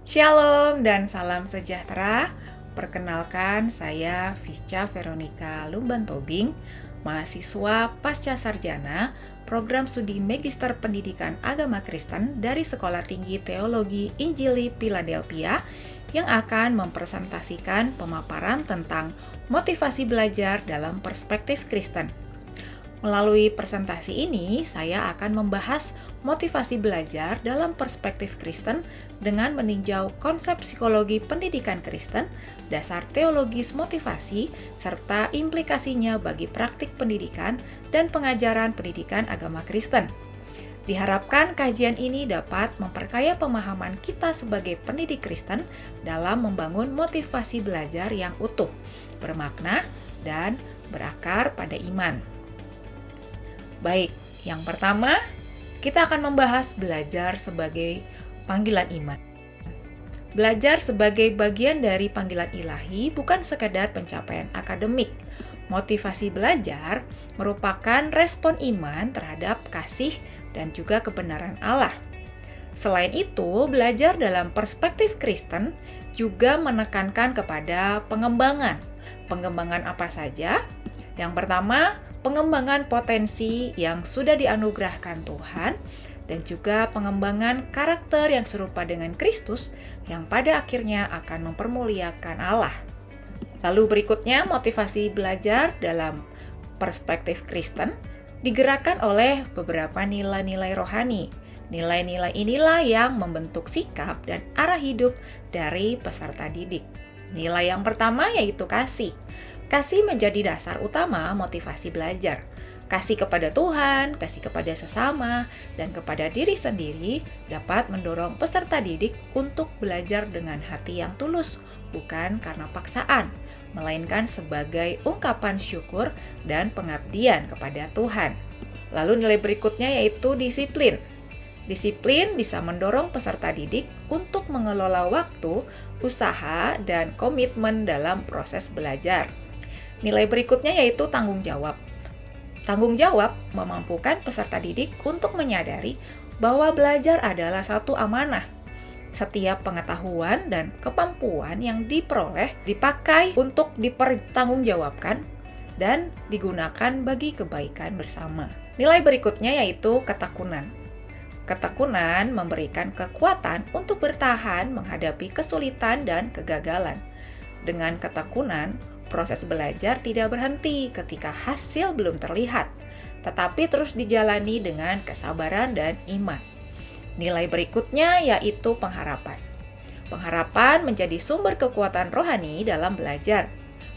Shalom dan salam sejahtera. Perkenalkan, saya Visca Veronica Lumban Tobing, mahasiswa pasca sarjana Program Studi Magister Pendidikan Agama Kristen dari Sekolah Tinggi Teologi Injili Philadelphia yang akan mempresentasikan pemaparan tentang motivasi belajar dalam perspektif Kristen. Melalui presentasi ini, saya akan membahas motivasi belajar dalam perspektif Kristen dengan meninjau konsep psikologi pendidikan Kristen, dasar teologis motivasi, serta implikasinya bagi praktik pendidikan dan pengajaran pendidikan agama Kristen. Diharapkan kajian ini dapat memperkaya pemahaman kita sebagai pendidik Kristen dalam membangun motivasi belajar yang utuh, bermakna, dan berakar pada iman. Baik, yang pertama, kita akan membahas belajar sebagai panggilan iman. Belajar sebagai bagian dari panggilan ilahi bukan sekedar pencapaian akademik. Motivasi belajar merupakan respon iman terhadap kasih dan juga kebenaran Allah. Selain itu, belajar dalam perspektif Kristen juga menekankan kepada pengembangan. Pengembangan apa saja? Yang pertama, pengembangan potensi yang sudah dianugerahkan Tuhan, dan juga pengembangan karakter yang serupa dengan Kristus yang pada akhirnya akan mempermuliakan Allah. Lalu berikutnya, motivasi belajar dalam perspektif Kristen digerakkan oleh beberapa nilai-nilai rohani. Nilai-nilai inilah yang membentuk sikap dan arah hidup dari peserta didik. Nilai yang pertama yaitu kasih. Kasih menjadi dasar utama motivasi belajar. Kasih kepada Tuhan, kasih kepada sesama, dan kepada diri sendiri dapat mendorong peserta didik untuk belajar dengan hati yang tulus, bukan karena paksaan, melainkan sebagai ungkapan syukur dan pengabdian kepada Tuhan. Lalu nilai berikutnya yaitu disiplin. Disiplin bisa mendorong peserta didik untuk mengelola waktu, usaha, dan komitmen dalam proses belajar. Nilai berikutnya yaitu tanggung jawab. Tanggung jawab memampukan peserta didik untuk menyadari bahwa belajar adalah satu amanah. Setiap pengetahuan dan kemampuan yang diperoleh dipakai untuk dipertanggungjawabkan dan digunakan bagi kebaikan bersama. Nilai berikutnya yaitu ketekunan. Ketekunan memberikan kekuatan untuk bertahan menghadapi kesulitan dan kegagalan. Dengan ketekunan, proses belajar tidak berhenti ketika hasil belum terlihat, tetapi terus dijalani dengan kesabaran dan iman. Nilai berikutnya yaitu pengharapan. Pengharapan menjadi sumber kekuatan rohani dalam belajar.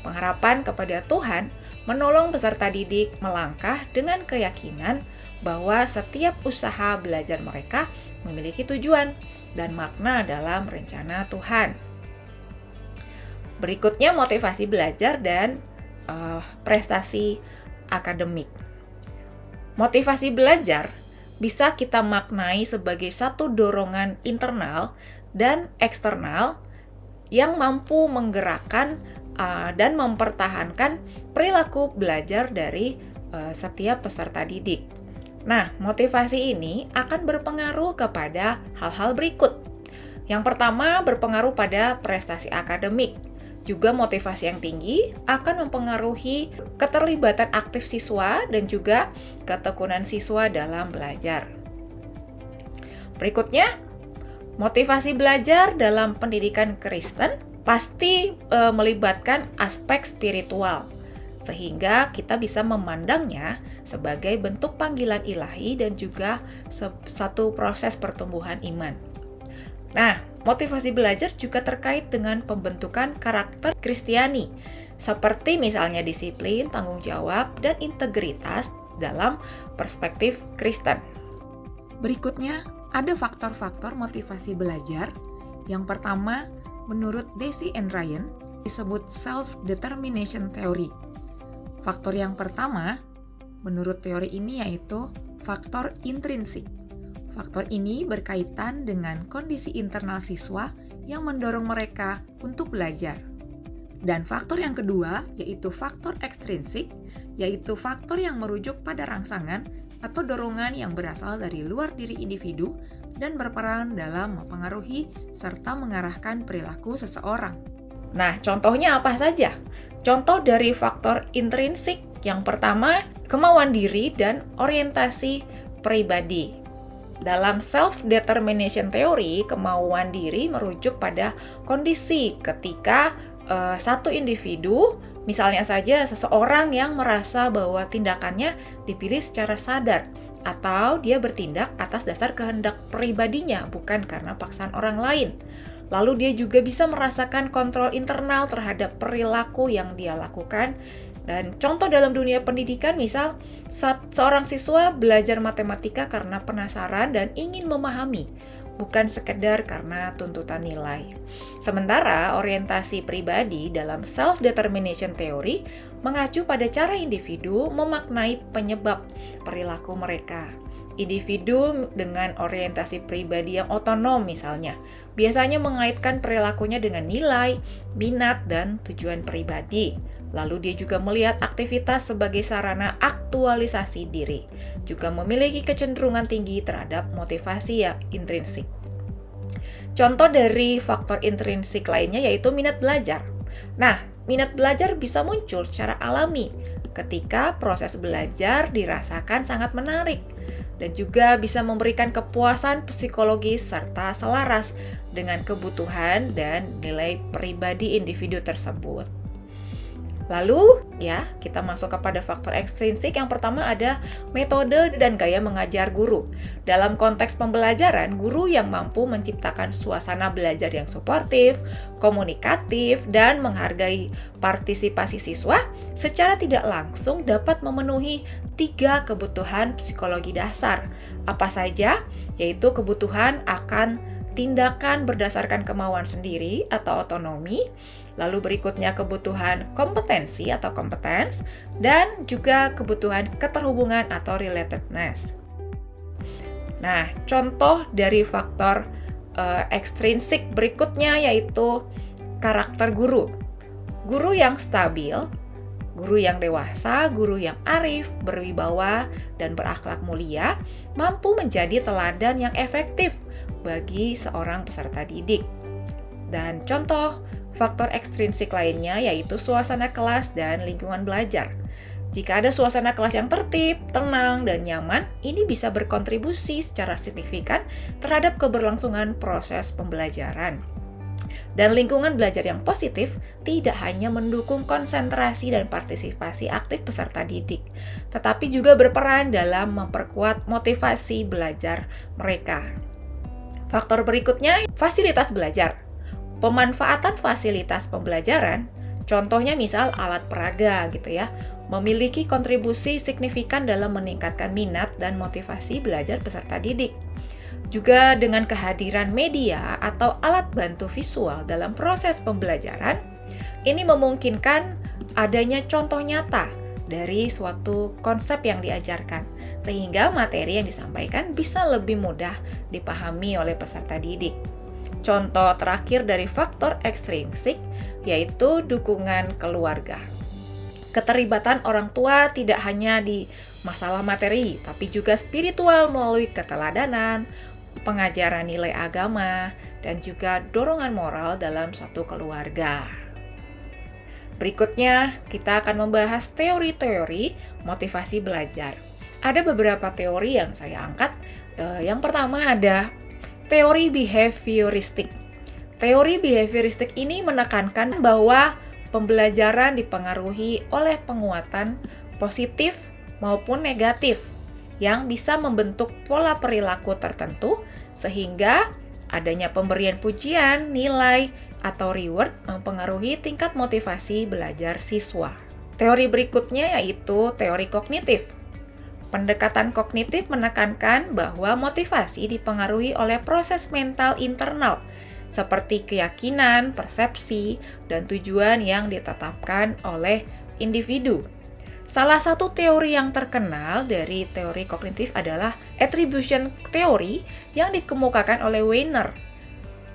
Pengharapan kepada Tuhan menolong peserta didik melangkah dengan keyakinan bahwa setiap usaha belajar mereka memiliki tujuan dan makna dalam rencana Tuhan. Berikutnya motivasi belajar dan prestasi akademik. Motivasi belajar bisa kita maknai sebagai satu dorongan internal dan eksternal yang mampu menggerakkan dan mempertahankan perilaku belajar dari setiap peserta didik. Nah, motivasi ini akan berpengaruh kepada hal-hal berikut. Yang pertama, berpengaruh pada prestasi akademik. Juga motivasi yang tinggi akan mempengaruhi keterlibatan aktif siswa dan juga ketekunan siswa dalam belajar. Berikutnya, motivasi belajar dalam pendidikan Kristen pasti melibatkan aspek spiritual, sehingga kita bisa memandangnya sebagai bentuk panggilan ilahi dan juga satu proses pertumbuhan iman. Nah, motivasi belajar juga terkait dengan pembentukan karakter Kristiani, seperti misalnya disiplin, tanggung jawab, dan integritas dalam perspektif Kristen. Berikutnya, ada faktor-faktor motivasi belajar. Yang pertama, menurut Deci and Ryan, disebut self-determination theory. Faktor yang pertama, menurut teori ini yaitu faktor intrinsik. Faktor ini berkaitan dengan kondisi internal siswa yang mendorong mereka untuk belajar. Dan faktor yang kedua, yaitu faktor ekstrinsik, yaitu faktor yang merujuk pada rangsangan atau dorongan yang berasal dari luar diri individu dan berperan dalam mempengaruhi serta mengarahkan perilaku seseorang. Nah, contohnya apa saja? Contoh dari faktor intrinsik yang pertama, kemauan diri dan orientasi pribadi. Dalam self-determination theory, kemauan diri merujuk pada kondisi ketika satu individu, misalnya saja seseorang yang merasa bahwa tindakannya dipilih secara sadar, atau dia bertindak atas dasar kehendak pribadinya, bukan karena paksaan orang lain. Lalu dia juga bisa merasakan kontrol internal terhadap perilaku yang dia lakukan. Dan contoh dalam dunia pendidikan, misal seorang siswa belajar matematika karena penasaran dan ingin memahami, bukan sekedar karena tuntutan nilai. Sementara orientasi pribadi dalam self-determination theory mengacu pada cara individu memaknai penyebab perilaku mereka. Individu dengan orientasi pribadi yang otonom misalnya, biasanya mengaitkan perilakunya dengan nilai, minat, dan tujuan pribadi. Lalu dia juga melihat aktivitas sebagai sarana aktualisasi diri, juga memiliki kecenderungan tinggi terhadap motivasi yang intrinsik. Contoh dari faktor intrinsik lainnya yaitu minat belajar. Nah, minat belajar bisa muncul secara alami ketika proses belajar dirasakan sangat menarik dan juga bisa memberikan kepuasan psikologis serta selaras dengan kebutuhan dan nilai pribadi individu tersebut. Lalu, kita masuk kepada faktor ekstrinsik. Yang pertama ada metode dan gaya mengajar guru. Dalam konteks pembelajaran, guru yang mampu menciptakan suasana belajar yang suportif, komunikatif, dan menghargai partisipasi siswa secara tidak langsung dapat memenuhi 3 kebutuhan psikologi dasar. Apa saja? Yaitu kebutuhan akan tindakan berdasarkan kemauan sendiri atau otonomi, lalu berikutnya kebutuhan kompetensi atau competence, dan juga kebutuhan keterhubungan atau relatedness. Nah, contoh dari faktor ekstrinsik berikutnya yaitu karakter guru. Guru yang stabil, guru yang dewasa, guru yang arif, berwibawa, dan berakhlak mulia mampu menjadi teladan yang efektif bagi seorang peserta didik. Dan contoh faktor ekstrinsik lainnya yaitu suasana kelas dan lingkungan belajar. Jika ada suasana kelas yang tertib, tenang, dan nyaman, ini bisa berkontribusi secara signifikan terhadap keberlangsungan proses pembelajaran. Dan lingkungan belajar yang positif tidak hanya mendukung konsentrasi dan partisipasi aktif peserta didik, tetapi juga berperan dalam memperkuat motivasi belajar mereka. Faktor berikutnya, fasilitas belajar. Pemanfaatan fasilitas pembelajaran, contohnya misal alat peraga memiliki kontribusi signifikan dalam meningkatkan minat dan motivasi belajar peserta didik. Juga dengan kehadiran media atau alat bantu visual dalam proses pembelajaran, ini memungkinkan adanya contoh nyata dari suatu konsep yang diajarkan, sehingga materi yang disampaikan bisa lebih mudah dipahami oleh peserta didik. Contoh terakhir dari faktor ekstrinsik yaitu dukungan keluarga. Keterlibatan orang tua tidak hanya di masalah materi, tapi juga spiritual melalui keteladanan, pengajaran nilai agama, dan juga dorongan moral dalam suatu keluarga. Berikutnya, kita akan membahas teori-teori motivasi belajar. Ada beberapa teori yang saya angkat. Yang pertama ada teori behavioristik. Teori behavioristik ini menekankan bahwa pembelajaran dipengaruhi oleh penguatan positif maupun negatif yang bisa membentuk pola perilaku tertentu sehingga adanya pemberian pujian, nilai, atau reward mempengaruhi tingkat motivasi belajar siswa. Teori berikutnya yaitu teori kognitif. Pendekatan kognitif menekankan bahwa motivasi dipengaruhi oleh proses mental internal, seperti keyakinan, persepsi, dan tujuan yang ditetapkan oleh individu. Salah satu teori yang terkenal dari teori kognitif adalah attribution theory yang dikemukakan oleh Weiner,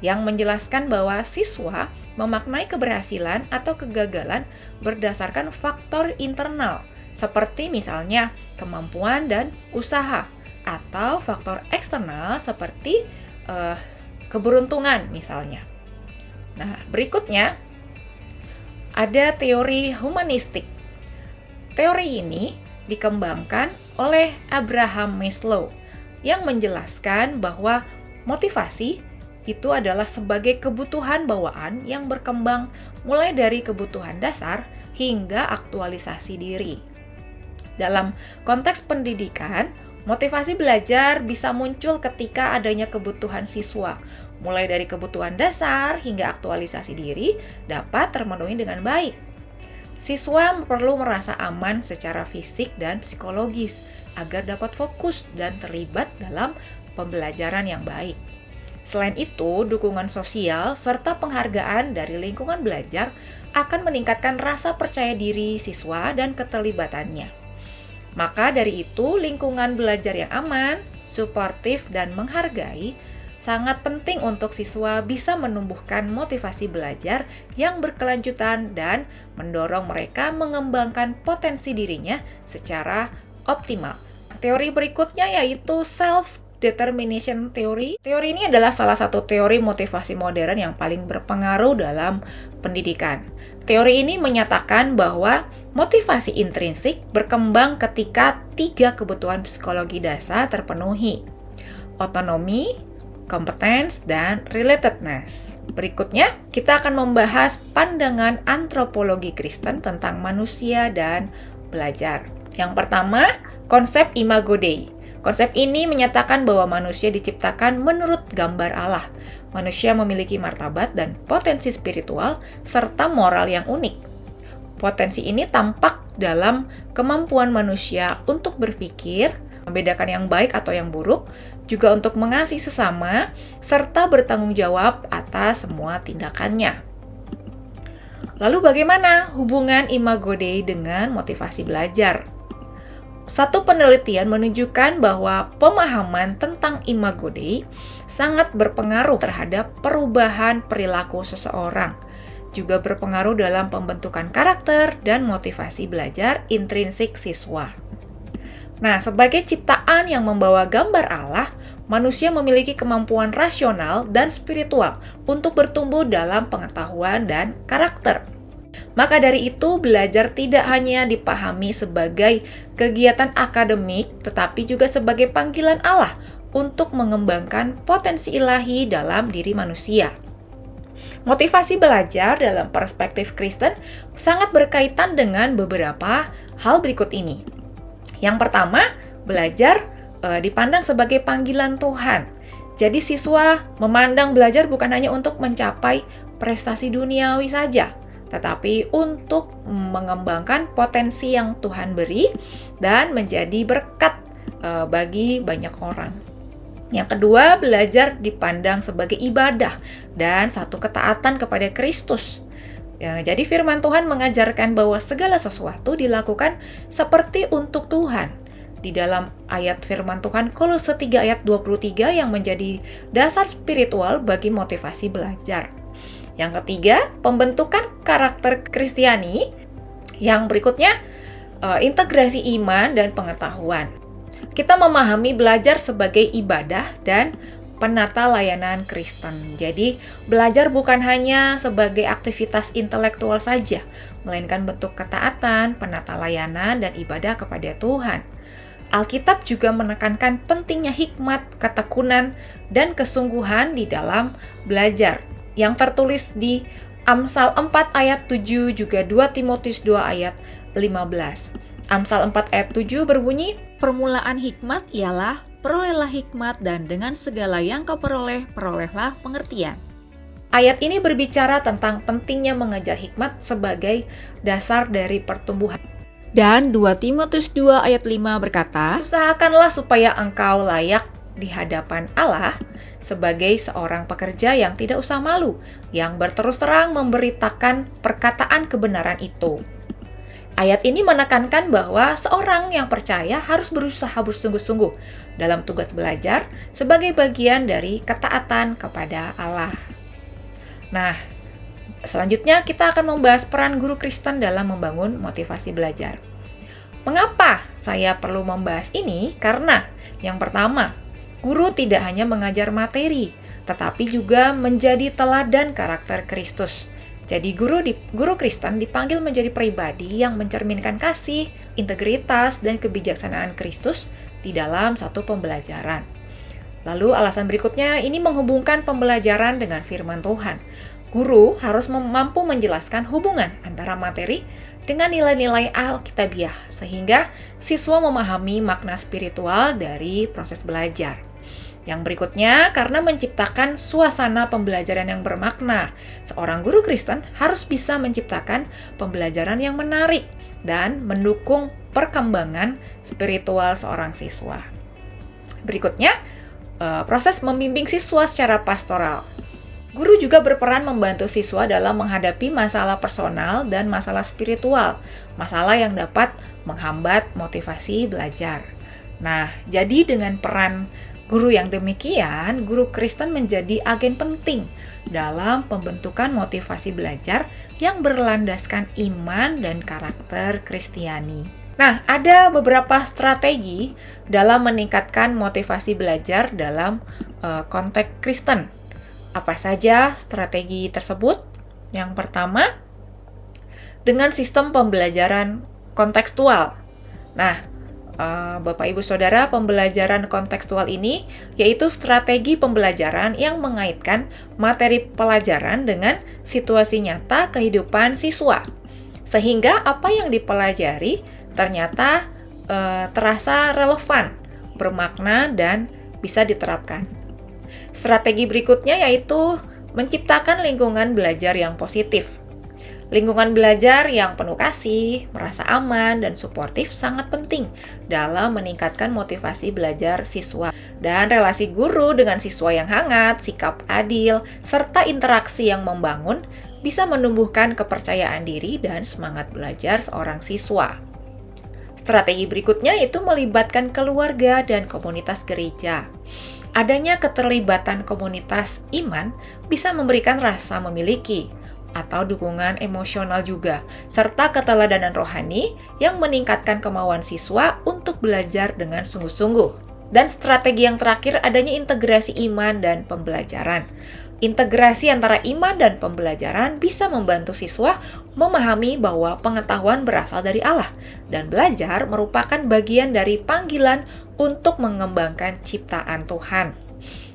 yang menjelaskan bahwa siswa memaknai keberhasilan atau kegagalan berdasarkan faktor internal seperti misalnya kemampuan dan usaha, atau faktor eksternal seperti keberuntungan misalnya. Nah, berikutnya ada teori humanistik. Teori ini dikembangkan oleh Abraham Maslow yang menjelaskan bahwa motivasi itu adalah sebagai kebutuhan bawaan yang berkembang mulai dari kebutuhan dasar hingga aktualisasi diri. Dalam konteks pendidikan, motivasi belajar bisa muncul ketika adanya kebutuhan siswa, mulai dari kebutuhan dasar hingga aktualisasi diri dapat terpenuhi dengan baik. Siswa perlu merasa aman secara fisik dan psikologis agar dapat fokus dan terlibat dalam pembelajaran yang baik. Selain itu, dukungan sosial serta penghargaan dari lingkungan belajar akan meningkatkan rasa percaya diri siswa dan keterlibatannya. Maka dari itu, lingkungan belajar yang aman, suportif, dan menghargai sangat penting untuk siswa bisa menumbuhkan motivasi belajar yang berkelanjutan dan mendorong mereka mengembangkan potensi dirinya secara optimal. Teori berikutnya yaitu self-determination theory. Teori ini adalah salah satu teori motivasi modern yang paling berpengaruh dalam pendidikan. Teori ini menyatakan bahwa motivasi intrinsik berkembang ketika 3 kebutuhan psikologi dasar terpenuhi: otonomi, competence, dan relatedness. Berikutnya, kita akan membahas pandangan antropologi Kristen tentang manusia dan belajar. Yang pertama, konsep Imago Dei. Konsep ini menyatakan bahwa manusia diciptakan menurut gambar Allah. Manusia memiliki martabat dan potensi spiritual serta moral yang unik. Potensi ini tampak dalam kemampuan manusia untuk berpikir, membedakan yang baik atau yang buruk, juga untuk mengasihi sesama, serta bertanggung jawab atas semua tindakannya. Lalu bagaimana hubungan Imago Dei dengan motivasi belajar? Satu penelitian menunjukkan bahwa pemahaman tentang Imago Dei sangat berpengaruh terhadap perubahan perilaku seseorang, juga berpengaruh dalam pembentukan karakter dan motivasi belajar intrinsik siswa. Nah, sebagai ciptaan yang membawa gambar Allah, manusia memiliki kemampuan rasional dan spiritual untuk bertumbuh dalam pengetahuan dan karakter. Maka dari itu, belajar tidak hanya dipahami sebagai kegiatan akademik, tetapi juga sebagai panggilan Allah untuk mengembangkan potensi ilahi dalam diri manusia. Motivasi belajar dalam perspektif Kristen sangat berkaitan dengan beberapa hal berikut ini. Yang pertama, belajar dipandang sebagai panggilan Tuhan. Jadi siswa memandang belajar bukan hanya untuk mencapai prestasi duniawi saja, tetapi untuk mengembangkan potensi yang Tuhan beri dan menjadi berkat bagi banyak orang. Yang kedua, belajar dipandang sebagai ibadah dan satu ketaatan kepada Kristus. Jadi firman Tuhan mengajarkan bahwa segala sesuatu dilakukan seperti untuk Tuhan. Di dalam ayat firman Tuhan Kolose 3 ayat 23 yang menjadi dasar spiritual bagi motivasi belajar. Yang ketiga, pembentukan karakter Kristiani. Yang berikutnya, integrasi iman dan pengetahuan. Kita memahami belajar sebagai ibadah dan penata layanan Kristen. Jadi, belajar bukan hanya sebagai aktivitas intelektual saja, melainkan bentuk ketaatan, penata layanan, dan ibadah kepada Tuhan. Alkitab juga menekankan pentingnya hikmat, ketekunan, dan kesungguhan di dalam belajar, yang tertulis di Amsal 4 ayat 7, juga 2 Timotius 2 ayat 15. Amsal 4 ayat 7 berbunyi, "Permulaan hikmat ialah perolehlah hikmat, dan dengan segala yang kau peroleh, perolehlah pengertian." Ayat ini berbicara tentang pentingnya mengejar hikmat sebagai dasar dari pertumbuhan. Dan 2 Timotius 2 ayat 5 berkata, "Usahakanlah supaya engkau layak di hadapan Allah sebagai seorang pekerja yang tidak usah malu, yang berterus terang memberitakan perkataan kebenaran itu." Ayat ini menekankan bahwa seorang yang percaya harus berusaha bersungguh-sungguh dalam tugas belajar sebagai bagian dari ketaatan kepada Allah. Nah, selanjutnya kita akan membahas peran guru Kristen dalam membangun motivasi belajar. Mengapa saya perlu membahas ini? Karena yang pertama, guru tidak hanya mengajar materi, tetapi juga menjadi teladan karakter Kristus. Jadi guru Kristen dipanggil menjadi pribadi yang mencerminkan kasih, integritas, dan kebijaksanaan Kristus di dalam satu pembelajaran. Lalu alasan berikutnya, ini menghubungkan pembelajaran dengan firman Tuhan. Guru harus mampu menjelaskan hubungan antara materi dengan nilai-nilai Alkitabiah, sehingga siswa memahami makna spiritual dari proses belajar. Yang berikutnya, karena menciptakan suasana pembelajaran yang bermakna, seorang guru Kristen harus bisa menciptakan pembelajaran yang menarik dan mendukung perkembangan spiritual seorang siswa. Berikutnya, proses membimbing siswa secara pastoral. Guru juga berperan membantu siswa dalam menghadapi masalah personal dan masalah spiritual, masalah yang dapat menghambat motivasi belajar. Nah, jadi dengan peran guru yang demikian, guru Kristen menjadi agen penting dalam pembentukan motivasi belajar yang berlandaskan iman dan karakter Kristiani. Nah, ada beberapa strategi dalam meningkatkan motivasi belajar dalam konteks Kristen. Apa saja strategi tersebut? Yang pertama, dengan sistem pembelajaran kontekstual. Nah, Bapak Ibu Saudara, pembelajaran kontekstual ini yaitu strategi pembelajaran yang mengaitkan materi pelajaran dengan situasi nyata kehidupan siswa. Sehingga apa yang dipelajari ternyata terasa relevan, bermakna, dan bisa diterapkan. Strategi berikutnya yaitu menciptakan lingkungan belajar yang positif. Lingkungan belajar yang penuh kasih, merasa aman, dan suportif sangat penting dalam meningkatkan motivasi belajar siswa. Dan relasi guru dengan siswa yang hangat, sikap adil, serta interaksi yang membangun bisa menumbuhkan kepercayaan diri dan semangat belajar seorang siswa. Strategi berikutnya yaitu melibatkan keluarga dan komunitas gereja. Adanya keterlibatan komunitas iman bisa memberikan rasa memiliki atau dukungan emosional juga, serta keteladanan rohani yang meningkatkan kemauan siswa untuk belajar dengan sungguh-sungguh. Dan strategi yang terakhir, adanya integrasi iman dan pembelajaran. Integrasi antara iman dan pembelajaran bisa membantu siswa memahami bahwa pengetahuan berasal dari Allah dan belajar merupakan bagian dari panggilan untuk mengembangkan ciptaan Tuhan.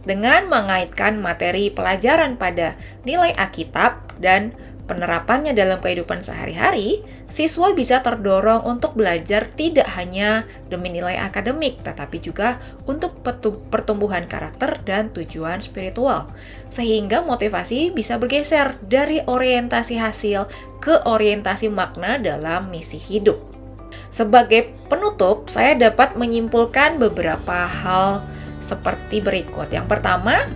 Dengan mengaitkan materi pelajaran pada nilai Alkitab dan penerapannya dalam kehidupan sehari-hari, siswa bisa terdorong untuk belajar tidak hanya demi nilai akademik, tetapi juga untuk pertumbuhan karakter dan tujuan spiritual. Sehingga motivasi bisa bergeser dari orientasi hasil ke orientasi makna dalam misi hidup. Sebagai penutup, saya dapat menyimpulkan beberapa hal seperti berikut. Yang pertama,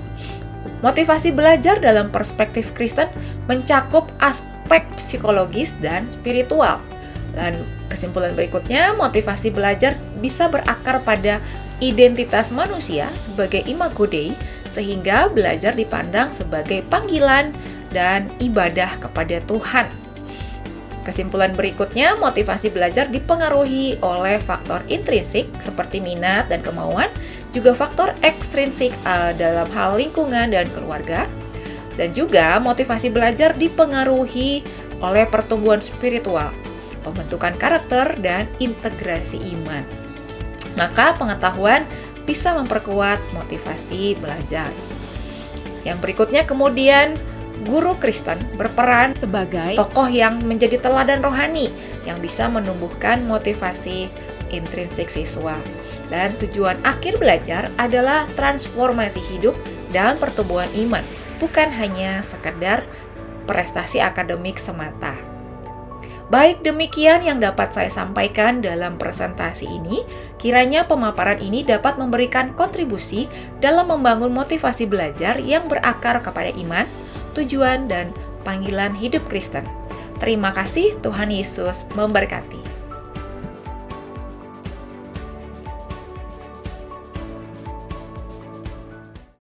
motivasi belajar dalam perspektif Kristen mencakup aspek psikologis dan spiritual. Dan kesimpulan berikutnya, motivasi belajar bisa berakar pada identitas manusia sebagai imago Dei, sehingga belajar dipandang sebagai panggilan dan ibadah kepada Tuhan. Kesimpulan berikutnya, motivasi belajar dipengaruhi oleh faktor intrinsik seperti minat dan kemauan, juga faktor ekstrinsik dalam hal lingkungan dan keluarga, dan juga motivasi belajar dipengaruhi oleh pertumbuhan spiritual, pembentukan karakter, dan integrasi iman. Maka pengetahuan bisa memperkuat motivasi belajar. Yang berikutnya kemudian, guru Kristen berperan sebagai tokoh yang menjadi teladan rohani yang bisa menumbuhkan motivasi intrinsik siswa. Dan tujuan akhir belajar adalah transformasi hidup dan pertumbuhan iman, bukan hanya sekedar prestasi akademik semata. Baik, demikian yang dapat saya sampaikan dalam presentasi ini. Kiranya pemaparan ini dapat memberikan kontribusi dalam membangun motivasi belajar yang berakar kepada iman, tujuan, dan panggilan hidup Kristen. Terima kasih, Tuhan Yesus memberkati.